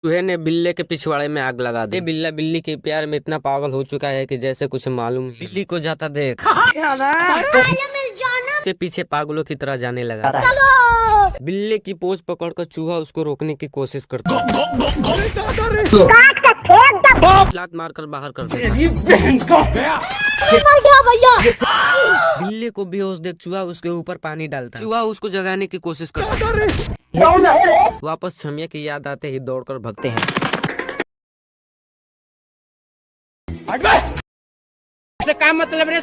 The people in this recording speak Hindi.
चूहे ने बिल्ली के पिछवाड़े में आग लगा दी। बिल्ला बिल्ली के प्यार में इतना पागल हो चुका है कि जैसे कुछ मालूम ही। बिल्ली को जाता देख उसके पीछे पागलों की तरह जाने लगा। बिल्ली की पोंछ पकड़कर चूहा उसको रोकने की कोशिश करता है। लात मारकर बाहर कर देता। बिल्ली को बेहोश देख चूहा उसके ऊपर पानी डालता है। चूहा उसको जगाने की कोशिश करता है। वापस छमिया की याद आते ही दौड़कर भागते हैं। क्या मतलब रे?